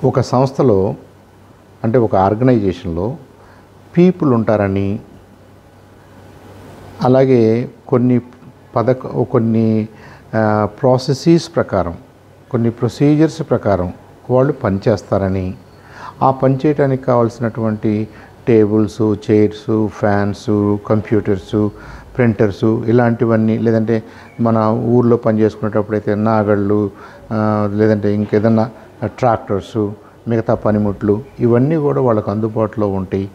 ఒక సంస్థలో అంటే ఒక ఆర్గనైజేషన్లో పీపుల్ ఉంటారని, అలాగే కొన్ని ప్రాసెసెస్ ప్రకారం, కొన్ని ప్రొసీజర్స్ ప్రకారం వాళ్ళు పనిచేస్తారని, ఆ పనిచేయడానికి కావాల్సినటువంటి tables, chairs, fans, computers, printers ఇలాంటివన్నీ, లేదంటే మన ఊర్లో పనిచేసుకునేటప్పుడైతే నాగళ్ళు, లేదంటే ఇంకేదన్నా ట్రాక్టర్స్, మిగతా పనిముట్లు ఇవన్నీ కూడా వాళ్ళకు అందుబాటులో ఉంటాయి.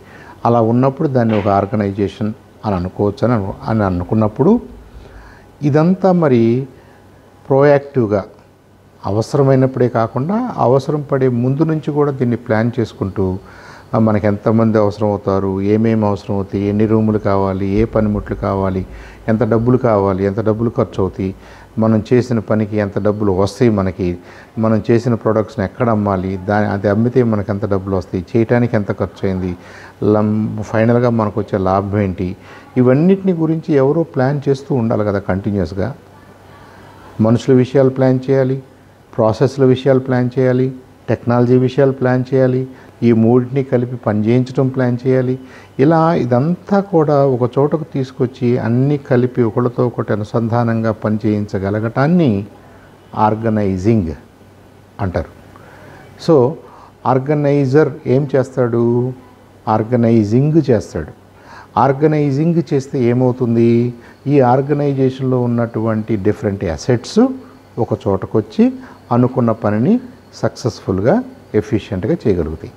అలా ఉన్నప్పుడు దాన్ని ఒక ఆర్గనైజేషన్ అని అనుకోవచ్చు అని అనుకున్నప్పుడు, ఇదంతా మరి ప్రోయాక్టివ్గా అవసరమైనప్పుడే కాకుండా అవసరం పడే ముందు నుంచి కూడా దీన్ని ప్లాన్ చేసుకుంటూ, మనకు ఎంతమంది అవసరం అవుతారు, ఏమేమి అవసరం అవుతాయి, ఎన్ని రూములు కావాలి, ఏ పనిముట్లు కావాలి, ఎంత డబ్బులు కావాలి, ఎంత డబ్బులు ఖర్చు అవుతాయి, మనం చేసిన పనికి ఎంత డబ్బులు వస్తాయి, మనం చేసిన ప్రొడక్ట్స్ని ఎక్కడ అమ్మాలి, అది అమ్మితే మనకు ఎంత డబ్బులు వస్తాయి, చేయడానికి ఎంత ఖర్చు అయింది, ఫైనల్గా మనకు వచ్చే లాభం ఏంటి, ఇవన్నిటిని గురించి ఎవరో ప్లాన్ చేస్తూ ఉండాలి కదా కంటిన్యూస్గా. మనుషుల విషయాలు ప్లాన్ చేయాలి, ప్రాసెస్ల విషయాలు ప్లాన్ చేయాలి, టెక్నాలజీ విషయాలు ప్లాన్ చేయాలి, ఈ మూడింటిని కలిపి పనిచేయించడం ప్లాన్ చేయాలి. ఇలా ఇదంతా కూడా ఒక చోటకు తీసుకొచ్చి అన్నీ కలిపి ఒకటితో ఒకటి అనుసంధానంగా పనిచేయించగలగటాన్ని ఆర్గనైజింగ్ అంటారు. సో ఆర్గనైజర్ ఏం చేస్తాడు? ఆర్గనైజింగ్ చేస్తాడు. ఆర్గనైజింగ్ చేస్తే ఏమవుతుంది? ఈ ఆర్గనైజేషన్లో ఉన్నటువంటి డిఫరెంట్ అసెట్స్ ఒక చోటకు వచ్చి అనుకున్న పనిని సక్సెస్ఫుల్గా, ఎఫిషియెంట్గా చేయగలుగుతాయి.